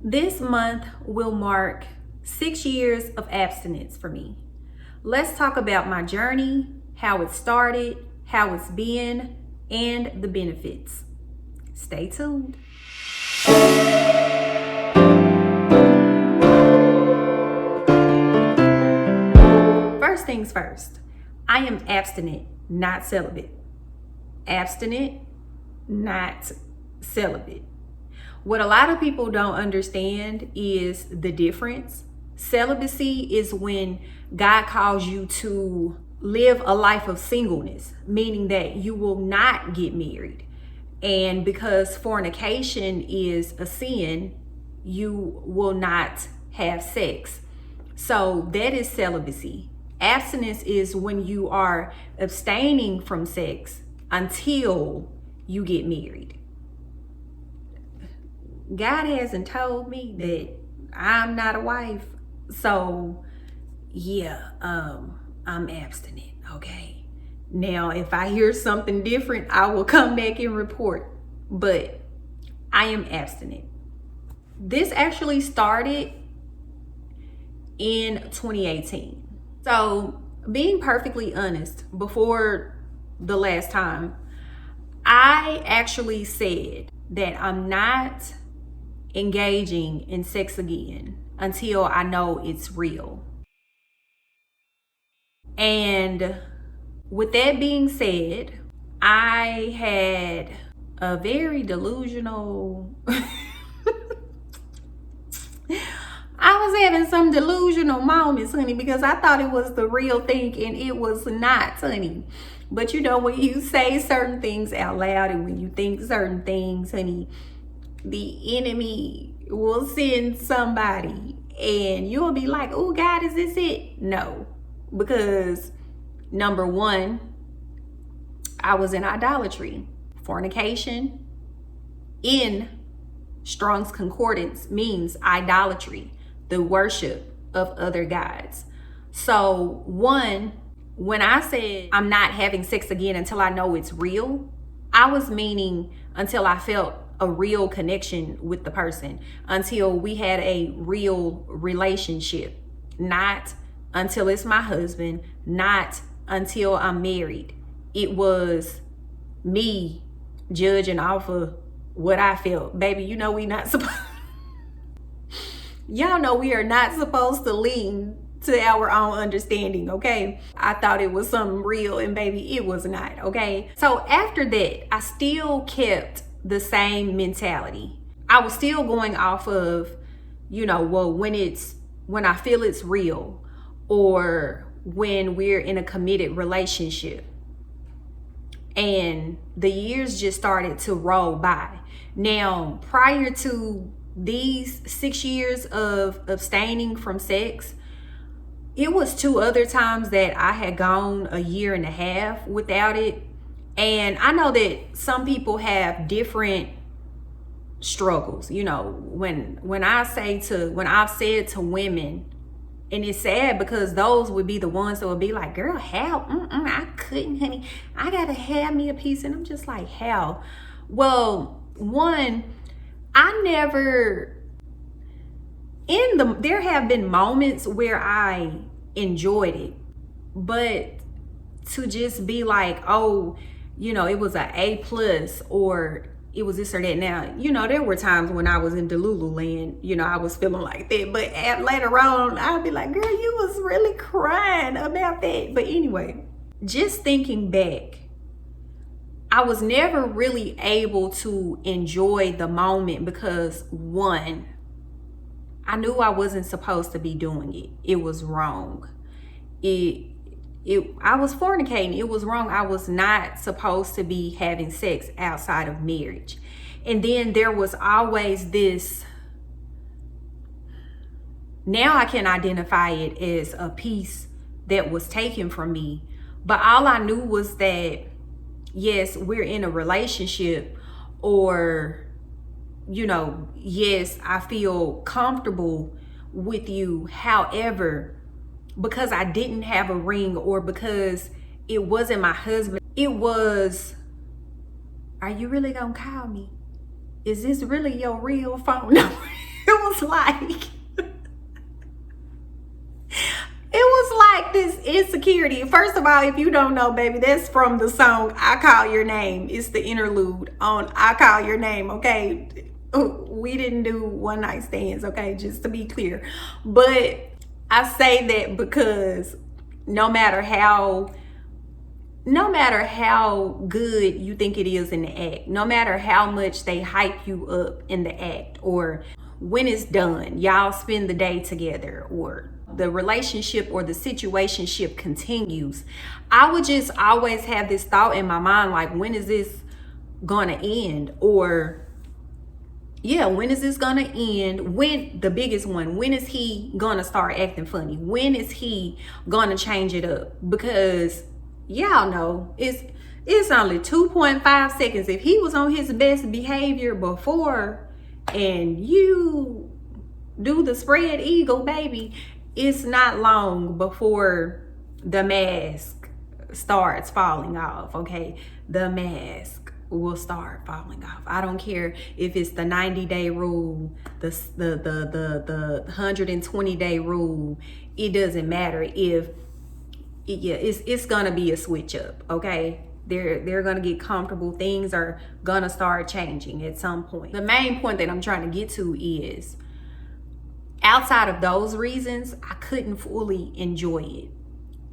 This month will mark 6 years of abstinence for me. Let's talk about my journey, how it started, how it's been, and the benefits. Stay tuned. First things first, I am abstinent, not celibate. Abstinent, not celibate. What a lot of people don't understand is the difference. Celibacy is when God calls you to live a life of singleness, meaning that you will not get married. And because fornication is a sin, you will not have sex. So that is celibacy. Abstinence is when you are abstaining from sex until you get married. God hasn't told me that I'm not a wife. So yeah, I'm abstinent, okay? Now, if I hear something different, I will come back and report, but I am abstinent. This actually started in 2018. So being perfectly honest, before the last time, I actually said that I'm not engaging in sex again until I know it's real. And with that being said, I had a very delusional I was having some delusional moments, honey, because I thought it was the real thing and it was not, honey. But you know, when you say certain things out loud and when you think certain things, honey, the enemy will send somebody and you'll be like, oh God, is this it? No, because number one, I was in idolatry. Fornication in Strong's Concordance means idolatry, the worship of other gods. So one, when I said I'm not having sex again until I know it's real, I was meaning until I felt a real connection with the person, until we had a real relationship, not until it's my husband, not until I'm married. It was me judging off of what I felt. Baby, you know we not supposed y'all know we are not supposed to lean to our own understanding, okay? I thought it was something real and baby, it was not, okay? So after that, I still kept the same mentality. I was still going off of, you know, well, when I feel it's real, or when we're in a committed relationship. And the years just started to roll by. Now, prior to these 6 years of abstaining from sex, it was 2 other times that I had gone a year and a half without it. And I know that some people have different struggles. You know, when I've said to women, and it's sad because those would be the ones that would be like, girl, how? I couldn't, honey. I gotta have me a piece. And I'm just like, how? Well, one, there have been moments where I enjoyed it, but to just be like, oh, you know, it was an A+, or it was this or that. Now, you know, there were times when I was in Delulu land, you know, I was feeling like that, but later on, I'd be like, girl, you was really crying about that. But anyway, just thinking back, I was never really able to enjoy the moment because one, I knew I wasn't supposed to be doing it. It was wrong. I was fornicating. It was wrong. I was not supposed to be having sex outside of marriage. And then there was always this, now I can identify it as a piece that was taken from me. But all I knew was that, yes, we're in a relationship, or, you know, yes, I feel comfortable with you. However, because I didn't have a ring, or because it wasn't my husband, it was, are you really gonna call me? Is this really your real phone number? It was like, it was like this insecurity. First of all, if you don't know, baby, that's from the song I Call Your Name. It's the interlude on I Call Your Name, okay? We didn't do one night stands, okay? Just to be clear. But I say that because no matter how good you think it is in the act, no matter how much they hype you up in the act, or when it's done, y'all spend the day together, or the relationship or the situationship continues, I would just always have this thought in my mind, like, when is this gonna end? Or yeah, when is this gonna end? When, the biggest one, when is he gonna start acting funny? When is he gonna change it up? Because y'all know it's only 2.5 seconds. If he was on his best behavior before and you do the spread eagle, baby, it's not long before the mask starts falling off, okay? The mask will start falling off. I don't care if it's the 90-day rule, the 120-day rule. It doesn't matter. If it's gonna be a switch up, okay? They're gonna get comfortable. Things are gonna start changing at some point. The main point that I'm trying to get to is, outside of those reasons, I couldn't fully enjoy it.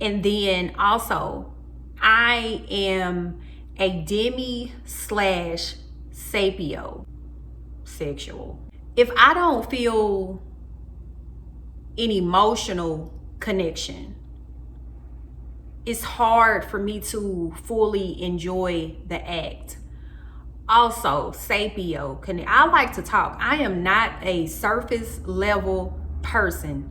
And then also, I am a demi/sapiosexual. If I don't feel an emotional connection, it's hard for me to fully enjoy the act. Also, sapio, I like to talk. I am not a surface level person.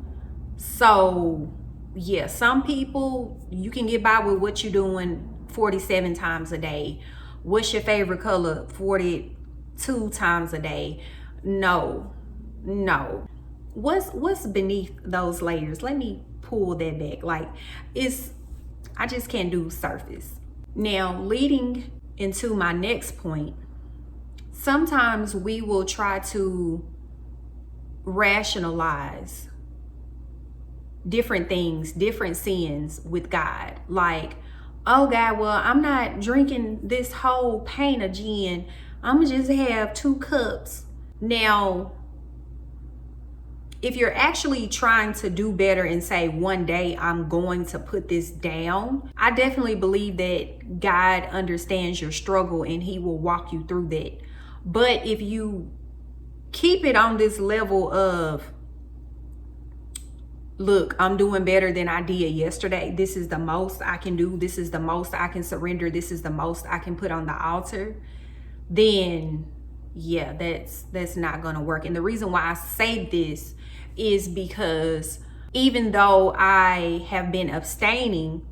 So yeah, some people, you can get by with what you're doing 47 times a day. What's your favorite color? 42 times a day. No. What's beneath those layers? Let me pull that back. Like, I just can't do surface. Now, leading into my next point, sometimes we will try to rationalize different things, different sins with God. Like, oh God, well, I'm not drinking this whole pint of gin. I'm gonna just have 2 cups. Now, if you're actually trying to do better and say, one day I'm going to put this down, I definitely believe that God understands your struggle and he will walk you through that. But if you keep it on this level of, look, I'm doing better than I did yesterday. This is the most I can do. This is the most I can surrender. This is the most I can put on the altar. Then yeah, that's not gonna work. And the reason why I say this is because even though I have been abstaining,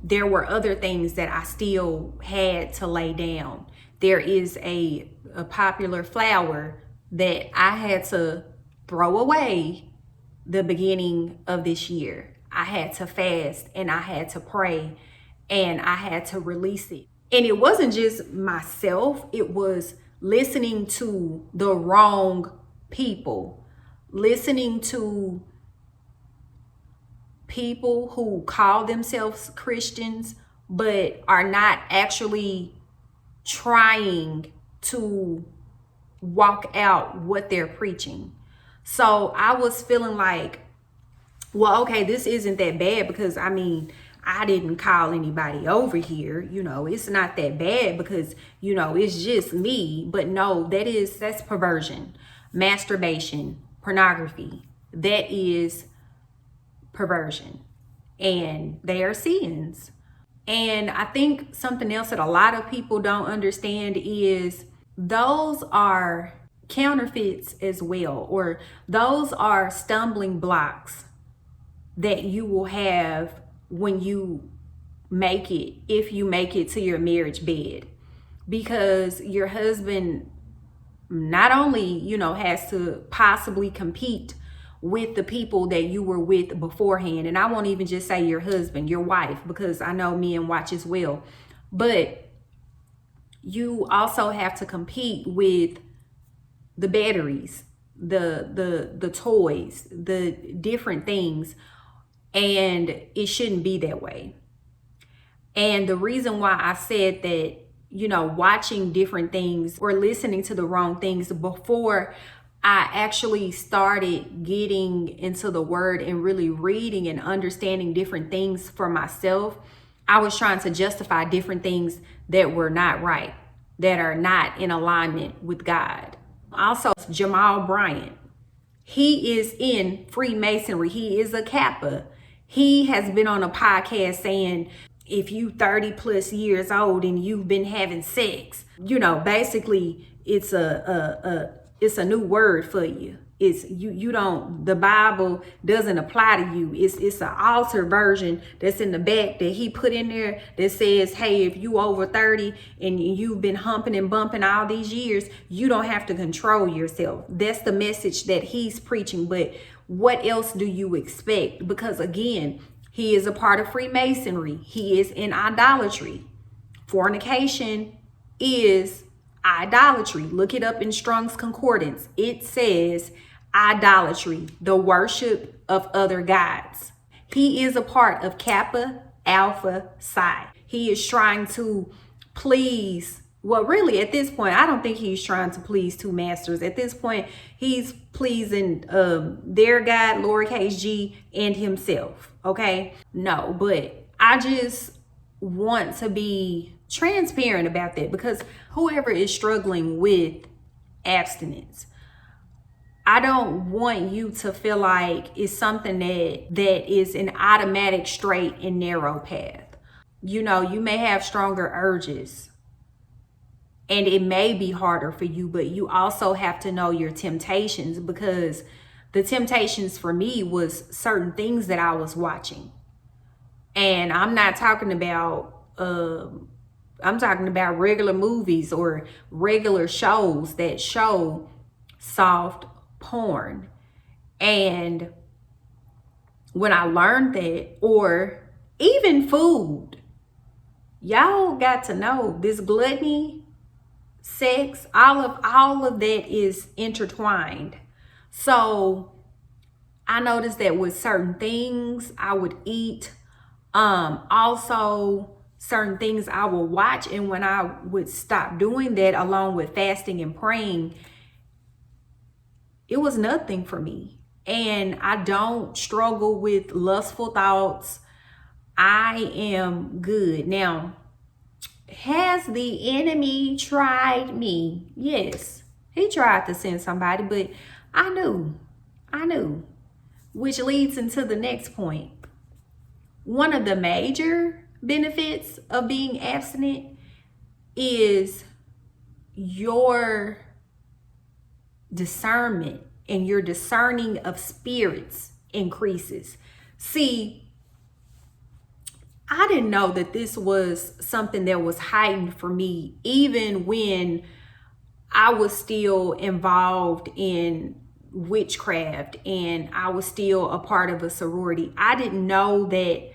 there were other things that I still had to lay down. There is a popular flower that I had to throw away the beginning of this year. I had to fast and I had to pray and I had to release it. And it wasn't just myself, it was listening to the wrong people, listening to people who call themselves Christians but are not actually trying to walk out what they're preaching. So I was feeling like, well, okay, this isn't that bad because I mean, I didn't call anybody over here. You know, it's not that bad because, you know, it's just me. But no, that's perversion, masturbation, pornography. That is perversion, and they are sins. And I think something else that a lot of people don't understand is those are counterfeits as well, or those are stumbling blocks that you will have when you make it, if you make it to your marriage bed, because your husband not only, you know, has to possibly compete with the people that you were with beforehand. And I won't even just say your husband, your wife, because I know men watch as well. But you also have to compete with the batteries the toys, the different things, and it shouldn't be that way. And the reason why I said that, watching different things or listening to the wrong things before I actually started getting into the word and really reading and understanding different things for myself, I was trying to justify different things that were not right, that are not in alignment with God. Also, Jamal Bryant, he is in Freemasonry. He is a Kappa. He has been on a podcast saying, if you 30 plus years old and you've been having sex, basically it's a new word for you. It's you don't, the Bible doesn't apply to you. It's an altered version that's in the back that he put in there that says, hey, if you over 30 and you've been humping and bumping all these years, you don't have to control yourself. That's the message that he's preaching. But what else do you expect? Because again, he is a part of Freemasonry. He is in idolatry. Fornication is idolatry. Look it up in Strong's Concordance. It says idolatry, the worship of other gods. He is a part of Kappa Alpha Psi. He is trying to please, well, really at this point, I don't think he's trying to please two masters. At this point, he's pleasing their God, lowercase g, and himself. Okay? No, but I just want to be transparent about that, because whoever is struggling with abstinence, I don't want you to feel like it's something that is an automatic straight and narrow path. You may have stronger urges and it may be harder for you, but you also have to know your temptations, because the temptations for me was certain things that I was watching. And I'm not talking about I'm talking about regular movies or regular shows that show soft porn. And when I learned that, or even food, y'all got to know this gluttony, sex, all of that is intertwined. So I noticed that with certain things I would eat, also certain things I will watch, and when I would stop doing that along with fasting and praying, it was nothing for me. And I don't struggle with lustful thoughts. I am good. Now, has the enemy tried me? Yes, he tried to send somebody, but I knew, which leads into the next point. One of the major benefits of being abstinent is your discernment, and your discerning of spirits increases. See, I didn't know that this was something that was heightened for me, even when I was still involved in witchcraft and I was still a part of a sorority. I didn't know that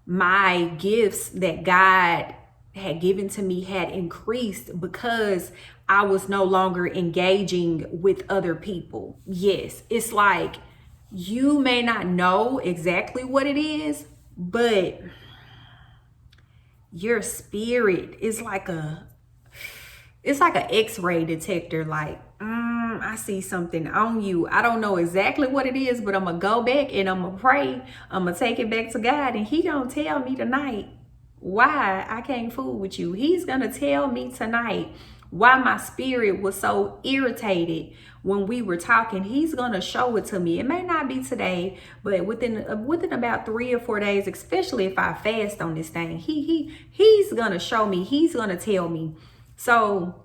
my gifts that God had given to me had increased because I was no longer engaging with other people. Yes, it's like you may not know exactly what it is, but your spirit is like an X-ray detector. Like, I see something on you. I don't know exactly what it is, but I'm gonna go back and I'm gonna pray. I'm gonna take it back to God, and he gonna tell me tonight why I can't fool with you. He's gonna tell me tonight why my spirit was so irritated when we were talking. He's gonna show it to me. It may not be today, but within about 3 or 4 days, especially if I fast on this thing, he's gonna show me. He's gonna tell me. So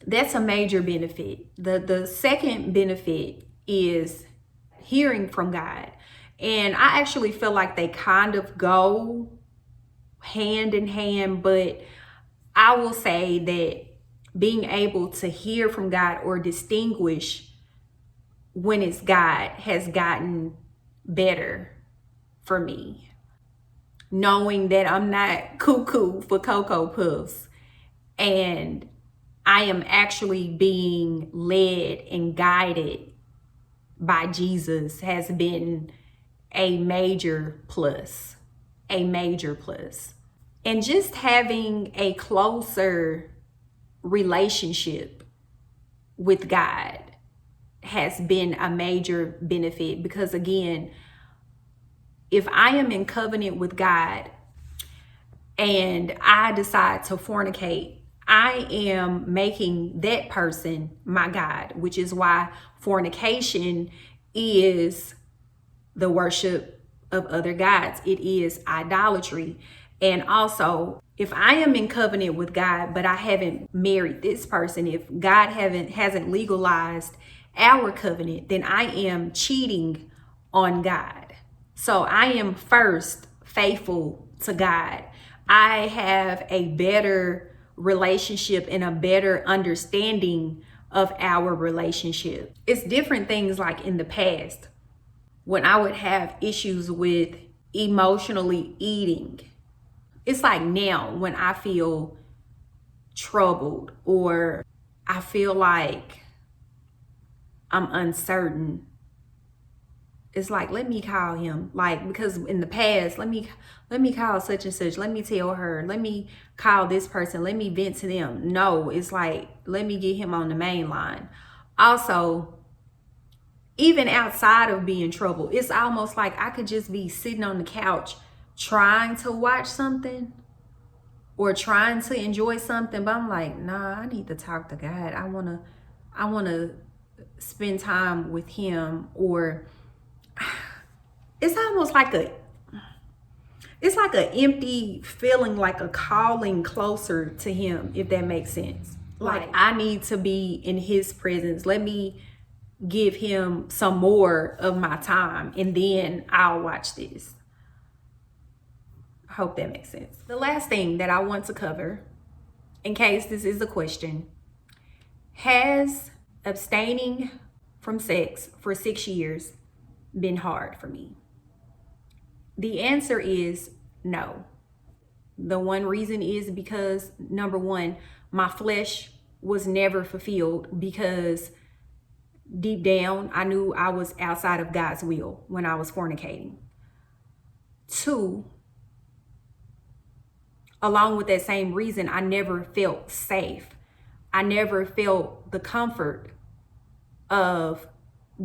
that's a major benefit. The second benefit is hearing from God. And I actually feel like they kind of go hand in hand, but I will say that being able to hear from God or distinguish when it's God has gotten better for me. Knowing that I'm not cuckoo for Cocoa Puffs, and I am actually being led and guided by Jesus has been a major plus. A major plus. And just having a closer relationship with God has been a major benefit, because again, if I am in covenant with God and I decide to fornicate, I am making that person my God, which is why fornication is the worship of other gods. It is idolatry. And also, if I am in covenant with God, but I haven't married this person, if God hasn't legalized our covenant, then I am cheating on God. So I am first faithful to God. I have a better relationship and a better understanding of our relationship. It's different things like in the past when I would have issues with emotionally eating. It's like now when I feel troubled or I feel like I'm uncertain, it's like, let me call him. Like, because in the past, let me call such and such. Let me tell her. Let me call this person. Let me vent to them. No, it's like, let me get him on the main line. Also, even outside of being troubled, it's almost like I could just be sitting on the couch trying to watch something or trying to enjoy something, but I'm like, nah, I need to talk to God. I wanna spend time with him. Or it's almost like it's like an empty feeling, like a calling closer to him, if that makes sense. Like I need to be in his presence. Let me give him some more of my time and then I'll watch this. I hope that makes sense. The last thing that I want to cover, in case this is a question, has abstaining from sex for 6 years been hard for me? The answer is no. The one reason is because, number one, my flesh was never fulfilled, because deep down, I knew I was outside of God's will when I was fornicating. 2, along with that same reason, I never felt safe. I never felt the comfort of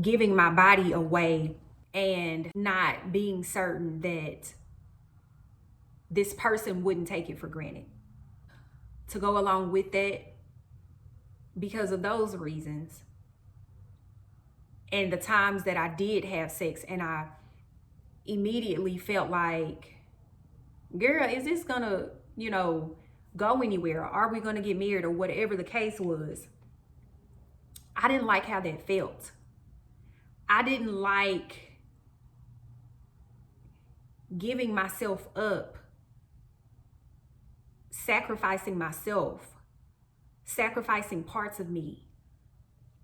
giving my body away and not being certain that this person wouldn't take it for granted. To go along with that, because of those reasons, and the times that I did have sex and I immediately felt like, girl, is this gonna, go anywhere? Are we gonna get married, or whatever the case was? I didn't like how that felt. I didn't like giving myself up, sacrificing myself, sacrificing parts of me.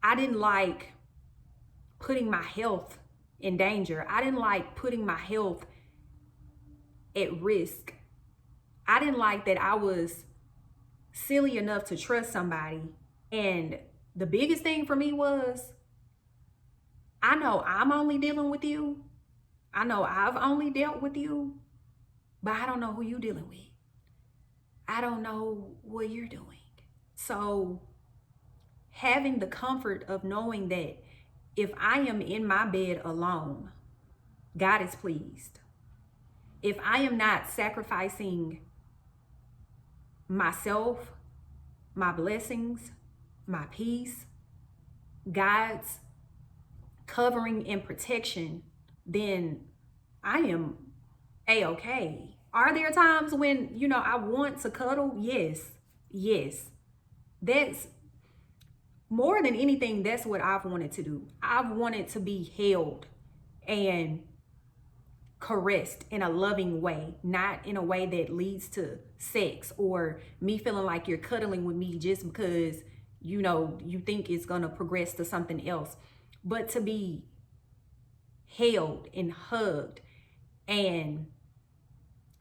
I didn't like putting my health in danger. I didn't like putting my health at risk. I didn't like that I was silly enough to trust somebody. And the biggest thing for me was, I know I'm only dealing with you. I know I've only dealt with you, but I don't know who you're dealing with. I don't know what you're doing. So having the comfort of knowing that if I am in my bed alone, God is pleased. If I am not sacrificing myself, my blessings, my peace, God's covering and protection, then I am A-okay. Are there times when, I want to cuddle? Yes. That's more than anything, that's what I've wanted to do. I've wanted to be held and caressed in a loving way, not in a way that leads to sex or me feeling like you're cuddling with me just because, you think it's going to progress to something else. But to be held and hugged and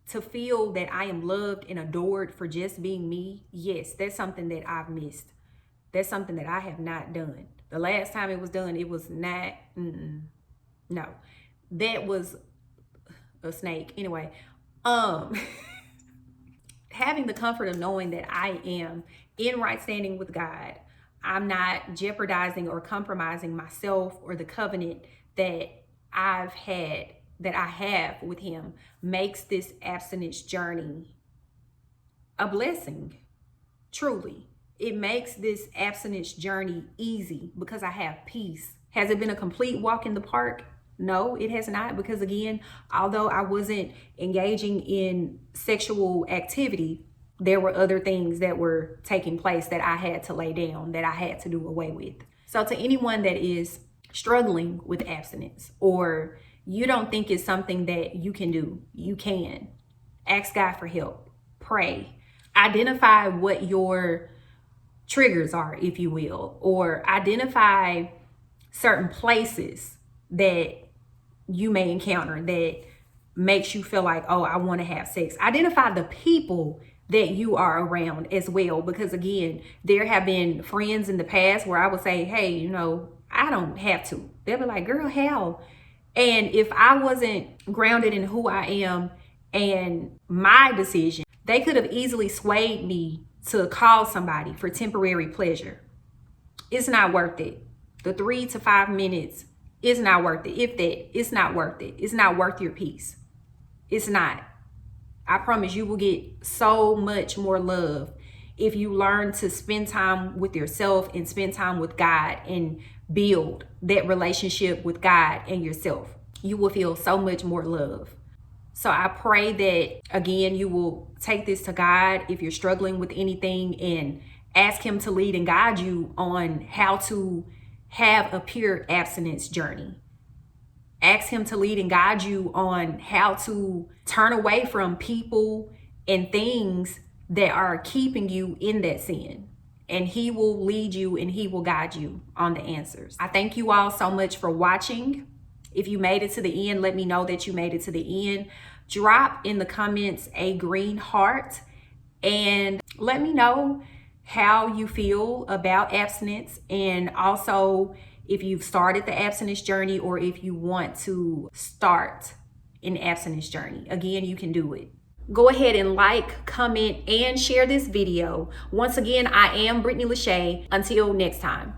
to feel that I am loved and adored for just being me, yes, that's something that I've missed. That's something that I have not done. The last time it was done, it was not, no. That was a snake. Anyway, having the comfort of knowing that I am in right standing with God, I'm not jeopardizing or compromising myself or the covenant that I have with him, makes this abstinence journey a blessing. Truly, it makes this abstinence journey easy because I have peace. Has it been a complete walk in the park? No, it has not, because again, although I wasn't engaging in sexual activity, there were other things that were taking place that I had to lay down, that I had to do away with. So to anyone that is struggling with abstinence, or you don't think it's something that you can do, you can. Ask God for help. Pray. Identify what your triggers are, if you will, or identify certain places that you may encounter that makes you feel like, oh, I want to have sex. Identify the people that you are around as well, because again, there have been friends in the past where I would say, hey, you know, I don't have to. They'll be like, girl, how? And if I wasn't grounded in who I am and my decision, they could have easily swayed me to call somebody for temporary pleasure. It's not worth it. The 3 to 5 minutes is not worth it. If that, it's not worth it. It's not worth your peace. It's not. I promise you will get so much more love if you learn to spend time with yourself and spend time with God and build that relationship with God and yourself. You will feel so much more love. So I pray that, again, you will take this to God if you're struggling with anything and ask him to lead and guide you on how to have a pure abstinence journey. Ask him to lead and guide you on how to turn away from people and things that are keeping you in that sin. And he will lead you and he will guide you on the answers. I thank you all so much for watching. If you made it to the end, let me know that you made it to the end. Drop in the comments a green heart and let me know how you feel about abstinence, and also if you've started the abstinence journey or if you want to start an abstinence journey. Again, you can do it. Go ahead and like, comment, and share this video. Once again, I am Brittany Lachey. Until next time.